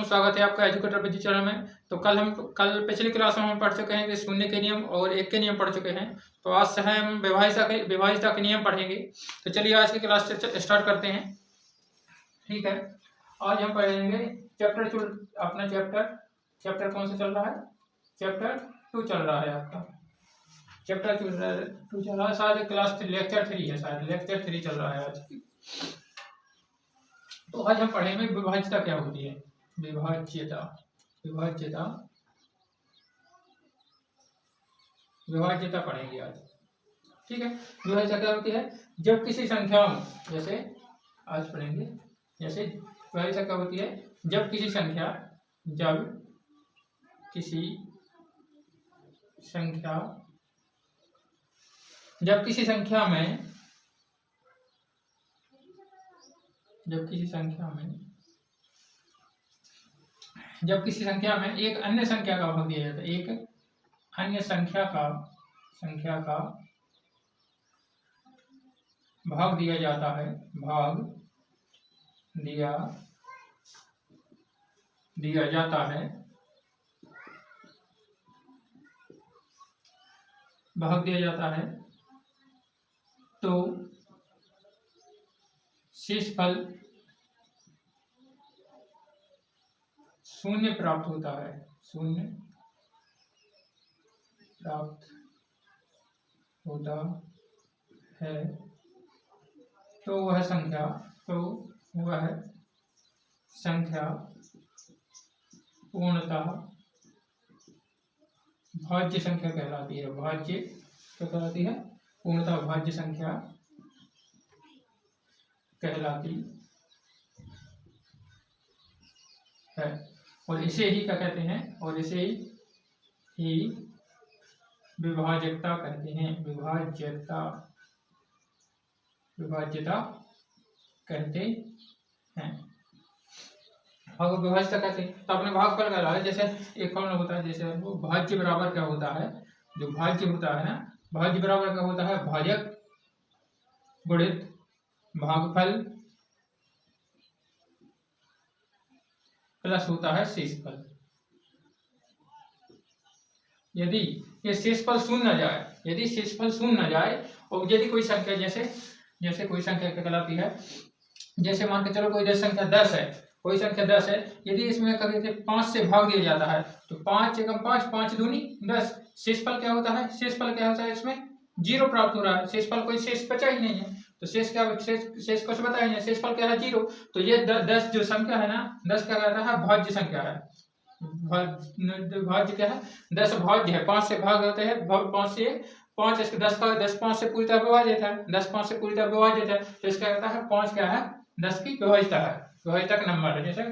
स्वागत है आपका एजुकेटर विद्या चैनल में। तो कल पिछली क्लास में हम पढ़ चुके हैं कि शून्य के नियम और एक के नियम पढ़ चुके हैं। तो आज से हम विभाज्यता के नियम पढ़ेंगे। तो चलिए आज की क्लास स्टार्ट करते हैं। ठीक है, आज हम पढ़ेंगे अपना चैप्टर कौन सा चल रहा है? चैप्टर 2 चल रहा है आपका। चैप्टर 2 चल रहा है, शायद क्लास लेक्चर 3 है, शायद लेक्चर 3 चल रहा है आज। तो आज हम पढ़ेंगे विभाज्यता क्या होती है। विभाज्यता पढ़ेंगे आज। ठीक है, विभाज्यता क्या होती है? जब किसी संख्या में, जैसे आज पढ़ेंगे, जैसे विभाज्यता क्या होती है? जब किसी संख्या में एक अन्य संख्या का भाग दिया जाता है, एक अन्य संख्या का भाग दिया जाता है, भाग दिया जाता है, तो शेषफल शून्य प्राप्त होता है। तो वह संख्या पूर्णतः भाज्य संख्या कहलाती है। पूर्णतः भाज्य संख्या कहलाती है। और इसे ही क्या कहते हैं? और इसे ही विभाज्यता कहते हैं। विभाज्यता कहते हैं। भाग विभाज्यता कहते हैं। तो आपने भागफल का है, जैसे एक फॉर्मूला होता है, जैसे वो भाज्य बराबर क्या होता है? जो भाज्य होता है ना, भाज्य बराबर क्या होता है? भाजक गुणित भागफल प्लस होता है शेषफल। यदि ये शेषफल शून्य न जाए, और यदि कोई संख्या जैसे कोई संख्या क्या कहलाती है? जैसे मान के चलो कोई संख्या 10 है, यदि इसमें कभी 5 से भाग दिया जाता है तो 5 एकम 5, 5 दूनी 10। शेषफल क्या होता है? इसमें 0 प्राप्त हो रहा है। शेषफल कोई शेष बचा ही नहीं है, तो शेष कुछ बता ही नहीं। शेषफल क्या है? 0। तो ये 10 जो संख्या है ना, 10 क्या कहता है? भाज्य संख्या है। भाज्य क्या है? 10 भाज्य है। 5 से भाग होते हैं, 5 इसके 10 5 से पूरी तरह विभाजित है। 10 5 से पूरी तरह विभाजित है, तो इसका कहता है 5 क्या है? 10 की विभाज्यता है, विभाज्यता का नंबर है। जैसे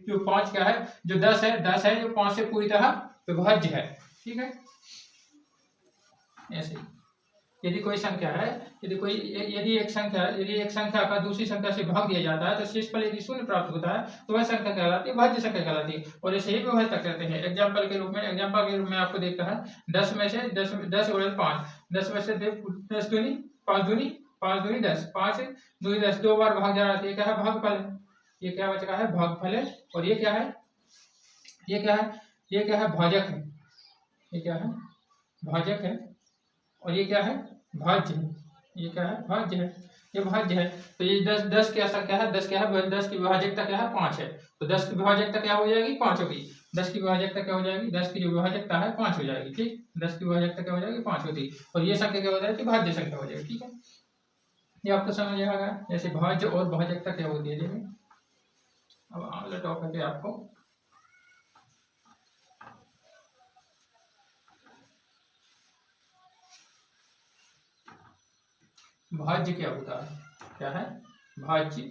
जो 5 क्या है? जो 10 है जो 5 से पूरी तरह विभाज्य है। ठीक है, ऐसे यदि कोई संख्या है, यदि एक संख्या का दूसरी संख्या से भाग दिया जाता है तो शेषफल यदि शून्य प्राप्त होता है तो वह संख्या कहलाती है भाज्य संख्या कहलाती है। और इसे ही विभाज्यता कहते हैं। एग्जाम्पल के रूप में आपको देखता है 10 में से 10 गुणित 5, 10 में से 10 दूनी 5 दूनी 5 दूनी 10, 5 दूनी 10, 2 बार भाग जा रहा है। क्या है? भागफल है। ये क्या बच रहा है? भागफल है। और ये क्या है? भाजक है। ये क्या है? भाजक है। और ये क्या है? भाज्य है। ये क्या है? भाज्य है। ये भाज्य है। तो ये 10 की संख्या है। 10 क्या है? 10 की विभाज्यता क्या है? 5 है। तो 10 की विभाज्यता क्या हो जाएगी? 5 होगी। 10 की विभाज्यता क्या हो जाएगी? 10 की जो विभाज्यता है 5 हो जाएगी। ठीक, 10 की विभाज्यता क्या हो जाएगी? 5 होती। और ये संख्या क्या हो जाएगी? भाज्य संख्या हो जाएगी। ठीक है, ये आपको समझ आ गया जैसे भाज्य और भाजकता क्या होती है। देखिए अब अगला टॉपिक है आपको भाज्य क्या होता है। क्या है भाज्य?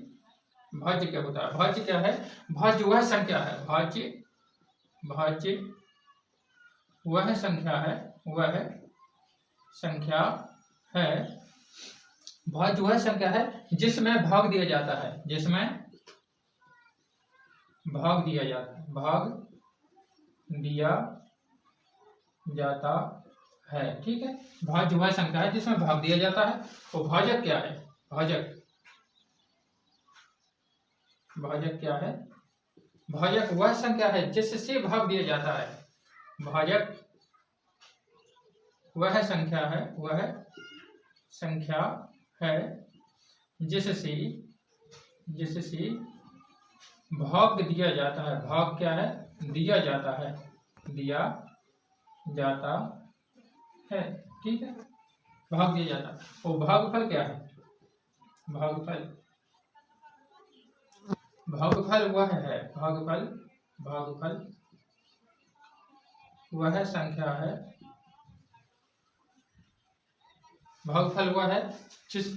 क्या होता है? भाज्य क्या है? भाज्य वह संख्या है। भाज्य वह संख्या है। भाज्य वह संख्या है जिसमें भाग दिया जाता है। भाग दिया जाता है। ठीक है, भाज्य वह संख्या है जिसमें भाग दिया जाता है। और भाजक क्या है? भाजक क्या है? भाजक वह संख्या है जिससे भाग दिया जाता है। भाजक वह संख्या है जिससे भाग दिया जाता है। भाग क्या है? दिया जाता है। ठीक है, भाग दिया जाता है। और भागफल क्या है? भागफल वह है, भागफल वह संख्या है, भागफल वह है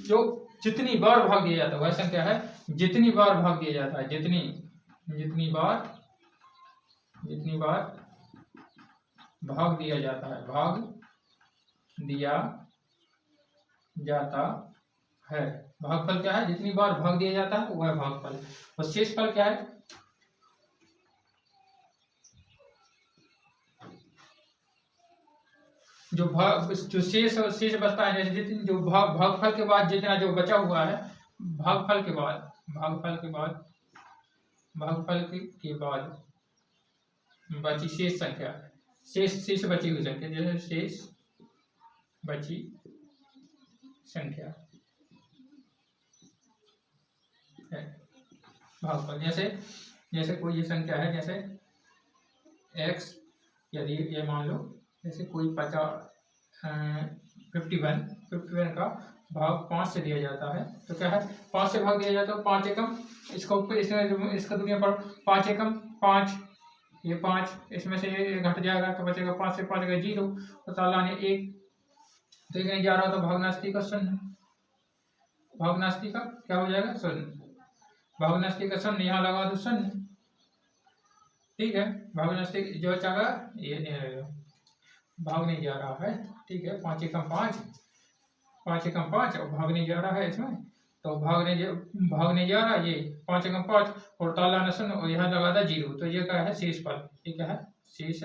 जो जितनी बार भाग दिया जाता है। वह संख्या है जितनी बार भाग दिया जाता है। जितनी बार भाग दिया जाता है। भागफल क्या है? जितनी बार भाग दिया जाता है वह भागफल। और शेषफल क्या है? जो शेष बचता है, जैसे जितनी जो भागफल के बाद जितना जो बचा हुआ है, भागफल के बाद बची शेष संख्या, शेष बची हुई संख्या, जैसे शेष बची संख्या है भागफल। जैसे कोई ये संख्या है, जैसे x, यदि ये मान लो जैसे कोई 51 का भाग 5 से दिया जाता है, तो क्या है? 5 से भाग दिया जाता है। 5 एकम, इसका दुनिया पर 5 एकम 5, ये 5, इसमें से ये घट जाएगा तो बचेगा 5 से 5 गए 0, तो ताला ने 1, तो एक नहीं जा रहा, तो भागनास्ती का शून्य। भागनास्ती का क्या हो जाएगा? शून्य। भागनास्ती का शून्य यहाँ लगा दो शून्य। ठीक है, भागनास्ती जो चाहेगा ये नहीं रहेगा, भाग नहीं जा रहा है। ठीक है, 5 एकम 5 और भाग नहीं जा रहा है इसमें, तो भाग नहीं जा रहा, ये 5 एकम 5 और ताला ने शून्य और यहाँ लगा था 0, तो ये क्या है? शेषफल। ये क्या है? शेष।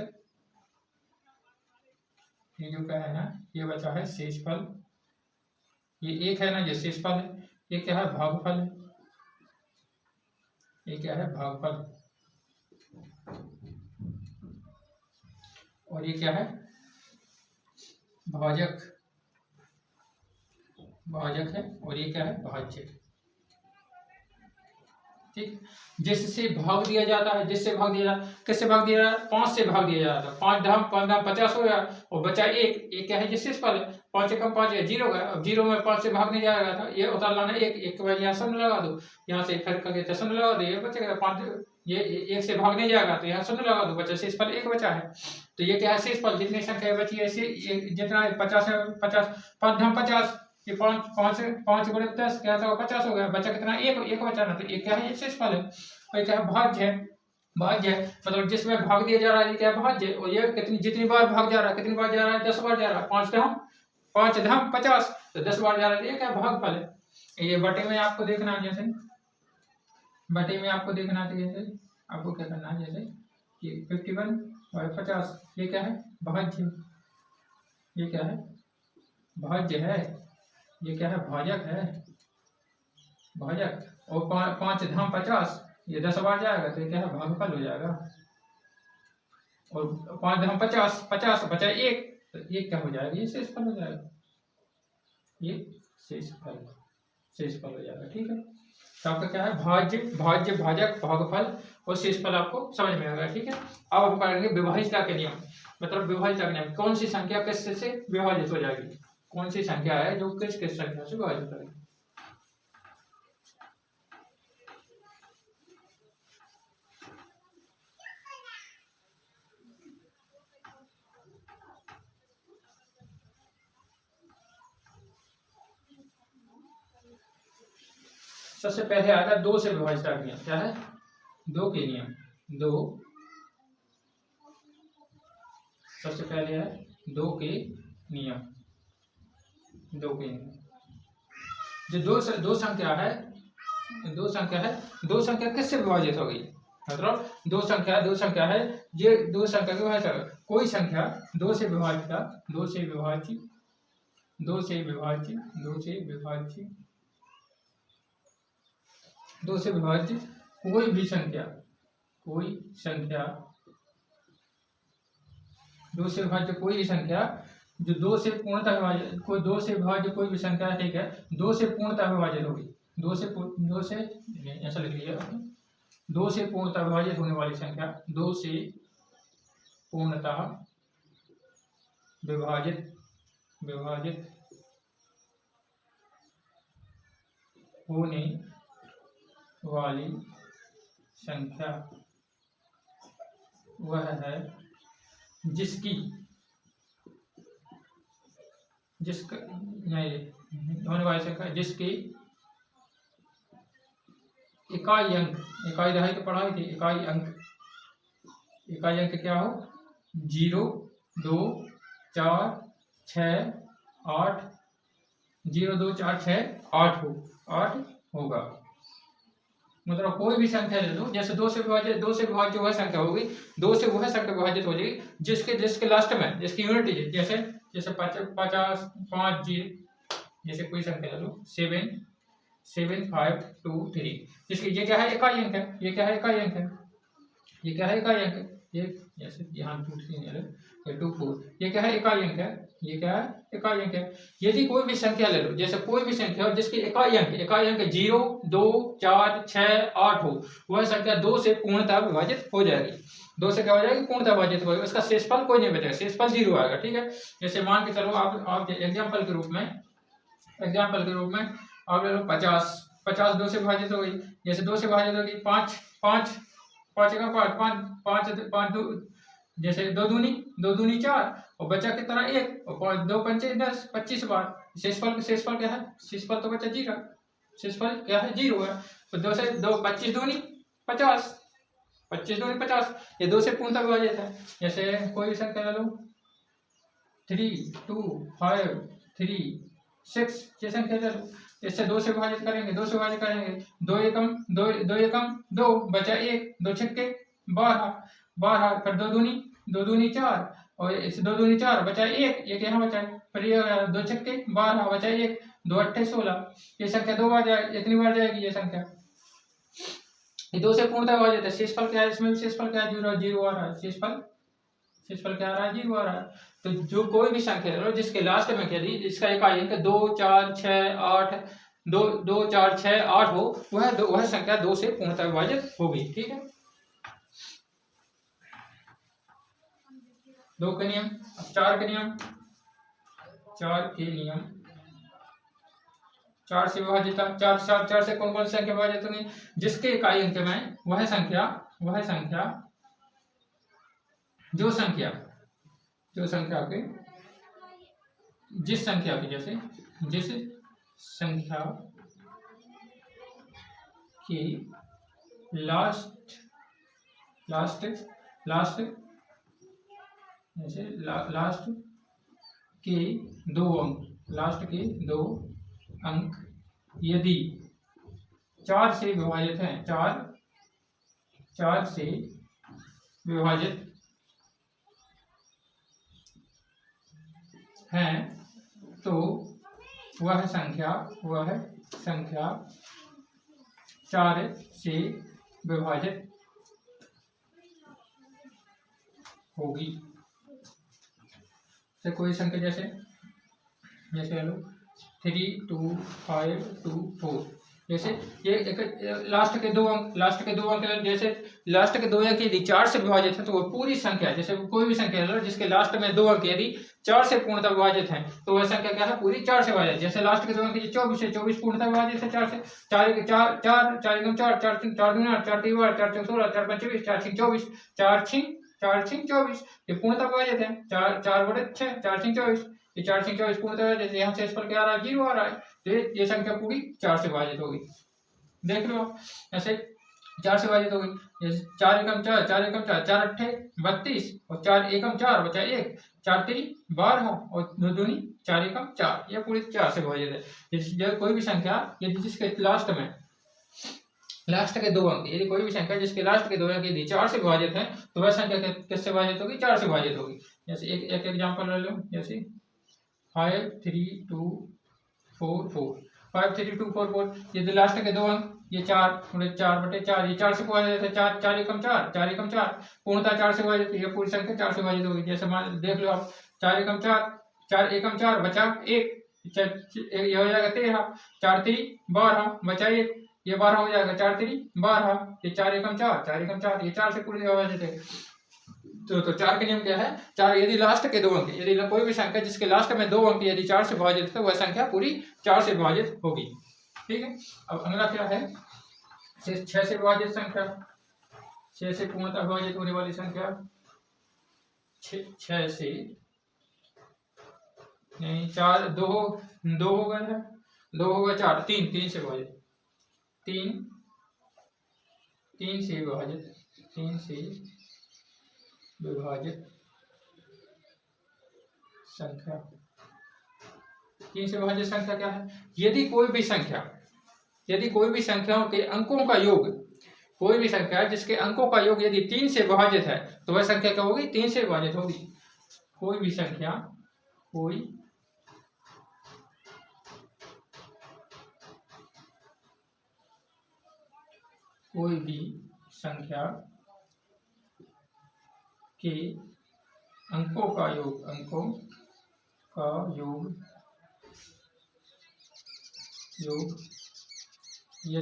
ये जो क्या है ना, ये बचा है शेषफल। ये 1 है ना, जो शेषफल है। ये क्या है? भागफल है। ये क्या है? भागफल। और ये क्या है? भाजक है। और ये क्या है? भाज्य। ठीक, जिससे भाग दिया जाता है। किससे भाग दिया जाता है? 5 से भाग दिया जाता है। 5 धाम 50 हो गया और बचा 1। ये क्या है? जिससे फल है। 5 एकम 5 है, 0 गया। अब 0 में 5 से भाग नहीं जाएगा था, ये उतार लाना 1 के बाद यहाँ शून्य लगा दो, यहाँ से फिर करके शून्य लगा दो, ये बचेगा 5। ये 1 से भाग नहीं जाएगा तो यहाँ शून्य लगा दो, बचा शेषफल 1 बचा है। तो ये क्या है? शेषफल। जितनी संख्या बची है, जितना 50 है, 50 5 धाम 50, ये 5 गुणे 10 क्या था? 50 हो गया। बचा कितना? 1 बचा ना, तो ये क्या है? ये शेषफल है। और ये क्या है? भाज्य है। मतलब जिसमें भाग दिया जा रहा है, ये क्या है? भाज्य। और ये जितनी बार भाग जा रहा है, कितनी बार जा रहा है? 10 बार जा रहा है। 5 धाम 50, तो 10 बार जा रहा है, ये क्या? भागफल है। ये बटे में आपको देखना है, जैसे बटे में आपको देखना है, जैसे आपको क्या करना है, जैसे कि 51 और 50, ये क्या है? भाज्य। ये क्या है? भाज्य है। ये क्या है? भाजक है। भाजक। और 5 धाम 50, ये 10 बार जाएगा, तो ये क्या है? भागफल हो जाएगा। और 5 धाम 50 बचा 1, तो ये क्या हो जाएगा? ये शेषफल हो जाएगा। ये शेषफल हो जाएगा। ठीक है, तो आपका क्या है? भाज्य, भाजक, भागफल और शेषफल आपको समझ में आएगा। ठीक है, अब हम पढ़ेंगे विभाज्यता के नियम। मतलब विभाज्यता के नियम, कौन सी संख्या किस से विभाजित हो जाएगी, कौन सी संख्या है जो किस संख्या से विभाजित करेगी। सबसे पहले आएगा 2 से विभाज्यता का नियम। क्या है? 2 के नियम। 2, सबसे पहले है 2 के नियम। 2 के नियम, जो दो संख्या है, दो संख्या किससे विभाजित हो गई? मतलब दो संख्या है, ये दो संख्या की विभाजित, कोई संख्या 2 से विभाजित कोई भी संख्या कोई संख्या, दो से विभाज्य कोई भी संख्या जो दो से पूर्णतः विभाजित, कोई दो से विभाज्य कोई भी संख्या, ठीक है, दो से पूर्णतः विभाजित होगी, दो से ऐसा लिख लीजिए, दो से पूर्णतः विभाजित होने वाली संख्या, दो से पूर्णतः विभाजित होने वाली संख्या वह है जिसकी होने वाली संख्या जिसकी इकाई अंक, इकाई दहाई तो पढ़ाई थी, इकाई अंक क्या हो, 0, 2, 4, 6, 8, 0, 2, 4, 6, 8 होगा। मतलब कोई भी संख्या ले लो, जैसे दो से विभाज्य वह संख्या होगी, दो से वह संख्या विभाजित हो जाएगी जिसके लास्ट में, जिसकी यूनिट है, जैसे 50, 5, 0, जैसे कोई संख्या ले लो 7, 7, 5, 2, 3, जिसकी ये क्या है, इकाई अंक है, ये क्या है, इकाई अंक है, ये क्या है, इकाई अंक है, ये जैसे यहाँ 2, 3, 2, 4, ये क्या है, इकाई अंक है, ये क्या है, इकाई अंक है। यदि कोई भी संख्या ले लो, जैसे कोई भी संख्या जिसकी इकाई अंक 0, 2, 4, 6, 8 हो, वह संख्या दो से पूर्णतः विभाजित हो जाएगी, दो से क्या हो जाएगी, पूर्णतः विभाजित हो जाएगी, उसका शेषफल कोई नहीं बचेगा, शेषफल 0 आएगा, ठीक है। जैसे मान के चलो आप एग्जाम्पल के रूप में आप ले लो 50 दो से विभाजित हो गई, जैसे दो से विभाजित होगी 5 का 5 2, जैसे दो दूनी 4 और बचा कितना 1 और 2 पंचे 10, 25 बार, शेषफल क्या है, शेषफल तो बचा 0, शेषफल क्या है, 0 है। तो 2 से 2 25 दूनी 50, 25 दूनी 50, ये दो से पूर्णतः विभाजित है। जैसे कोई भी संख्या ले लो 3, 2, 5, 3, 6, ये संख्या ले लो, इससे दो से विभाजित करेंगे, 2 एकम 2 बचा 1, 2 छक्के 12, फिर 2 दूनी 4 और इस 2 दूनी 4 बचा 1, यहाँ बचा है, फिर ये 2 छक्के 12 बचा 1, 2 अट्ठे 16, ये संख्या 2 बार जाएगी, इतनी बार जाएगी ये संख्या, ये दो से पूर्णतः विभाजित है। शेषफल क्या है, इसमें भी शेषफल क्या है, 0 आ रहा है, शेषफल क्या आ रहा है, 0 आ रहा है। तो जो कोई भी संख्या लो जिसके लास्ट में क्या दी, जिसका इकाई अंक 2, 4, 6, 8 2, 4, 6, 8 हो, वह संख्या दो से पूर्णतः विभाजित होगी, ठीक है। 2 के नियम, अब 4 के नियम, 4 से विभाजित, 4 से कौन कौन सी संख्या विभाजित होंगी, जिसके इकाई अंक में वह संख्या जो संख्या के जिस संख्या की लास्ट के दो अंक यदि 4 से विभाजित हैं, 4 से विभाजित हैं, तो वह संख्या 4 से विभाजित होगी। तो कोई संख्या जैसे लो 3, 2, 5, 2, 4, जैसे ये एक लास्ट के दो अंक जैसे लास्ट के दो अंक यदि 4 से विभाजित है तो वो पूरी संख्या, जैसे कोई भी संख्या लो जिसके लास्ट में 2 अंक यदि 4 से पूर्णतः विभाजित है तो वह संख्या क्या है, पूरी 4 से विभाजित। जैसे लास्ट के दो अंक 24 है, 24 पूर्णतः विभाजित है 4 से, 4 एकम 4, 4 दूनी 8, 4 तीन 12, 4 चौक 16, 4 पंच 20, 4 छीक 24, 4 छीक 24, ये पूर्णतः विभाजित है, 4 बटे 6, 4 छीक 24, ये 4 छीक 24 पूर्णतः, जैसे यहाँ से इस पर क्या आ रहा है, 0 आ रहा है, तो ये संख्या पूरी 4 से विभाजित होगी। देख लो ऐसे 4 से विभाजित होगी, जैसे 4 एकम 4, 4 अट्ठे 32 और 4 एकम 4 बचा 1, 4 3 12 और 2 दूनी 4 एकम 4, ये पूरी 4 से विभाजित है। जैसे कोई भी संख्या यदि जिसके लास्ट के दो अंक, यदि कोई भी संख्या जिसके लास्ट के दो अंक यदि 4 से विभाजित है तो वह संख्या किससे विभाजित होगी, 4 से विभाजित होगी। जैसे एक एग्जांपल ले लो, जैसे 5 3 2 4 4, 5 3 2 4 4, यदि लास्ट के दो अंक ये 4/4, ये 4 से विभाजित है, 4 4 एकम 4, 4 एकम 4, पूर्णतः 4 से विभाजित, ये पूरी संख्या 4 से विभाजित होगी। जैसे मान देख लो आप, 4 एकम 4, 4 एकम 4 बचा 1, ये हो जाएगा 13, 4 3 12 बचा 1, ये 12 हो जाएगा, 4 3 12, ये 4 एकम 4, 4 एकम 4, ये 4 से पूरी विभाजित है। तो 4 के नियम क्या है, 4 यदि लास्ट के 2 अंक, यदि कोई भी संख्या जिसके लास्ट में 2 अंक यदि 4 से विभाजित है तो वह संख्या पूरी 4 से विभाजित होगी। ठीक है। अब अगला क्या है, 6 से विभाजित संख्या, 6 से पूर्णतः विभाजित होने वाली संख्या, 6 से नहीं, 4 2 हो गए है, 2 हो गए, 4 3 से विभाजित, 3 से विभाजित, 3 से विभाजित संख्या, 3 से विभाजित संख्या क्या है, यदि कोई भी संख्याओं के अंकों का योग, कोई भी संख्या जिसके अंकों का योग यदि 3 से विभाजित है तो वह संख्या क्या होगी, 3 से विभाजित होगी। कोई भी संख्या के अंकों का योग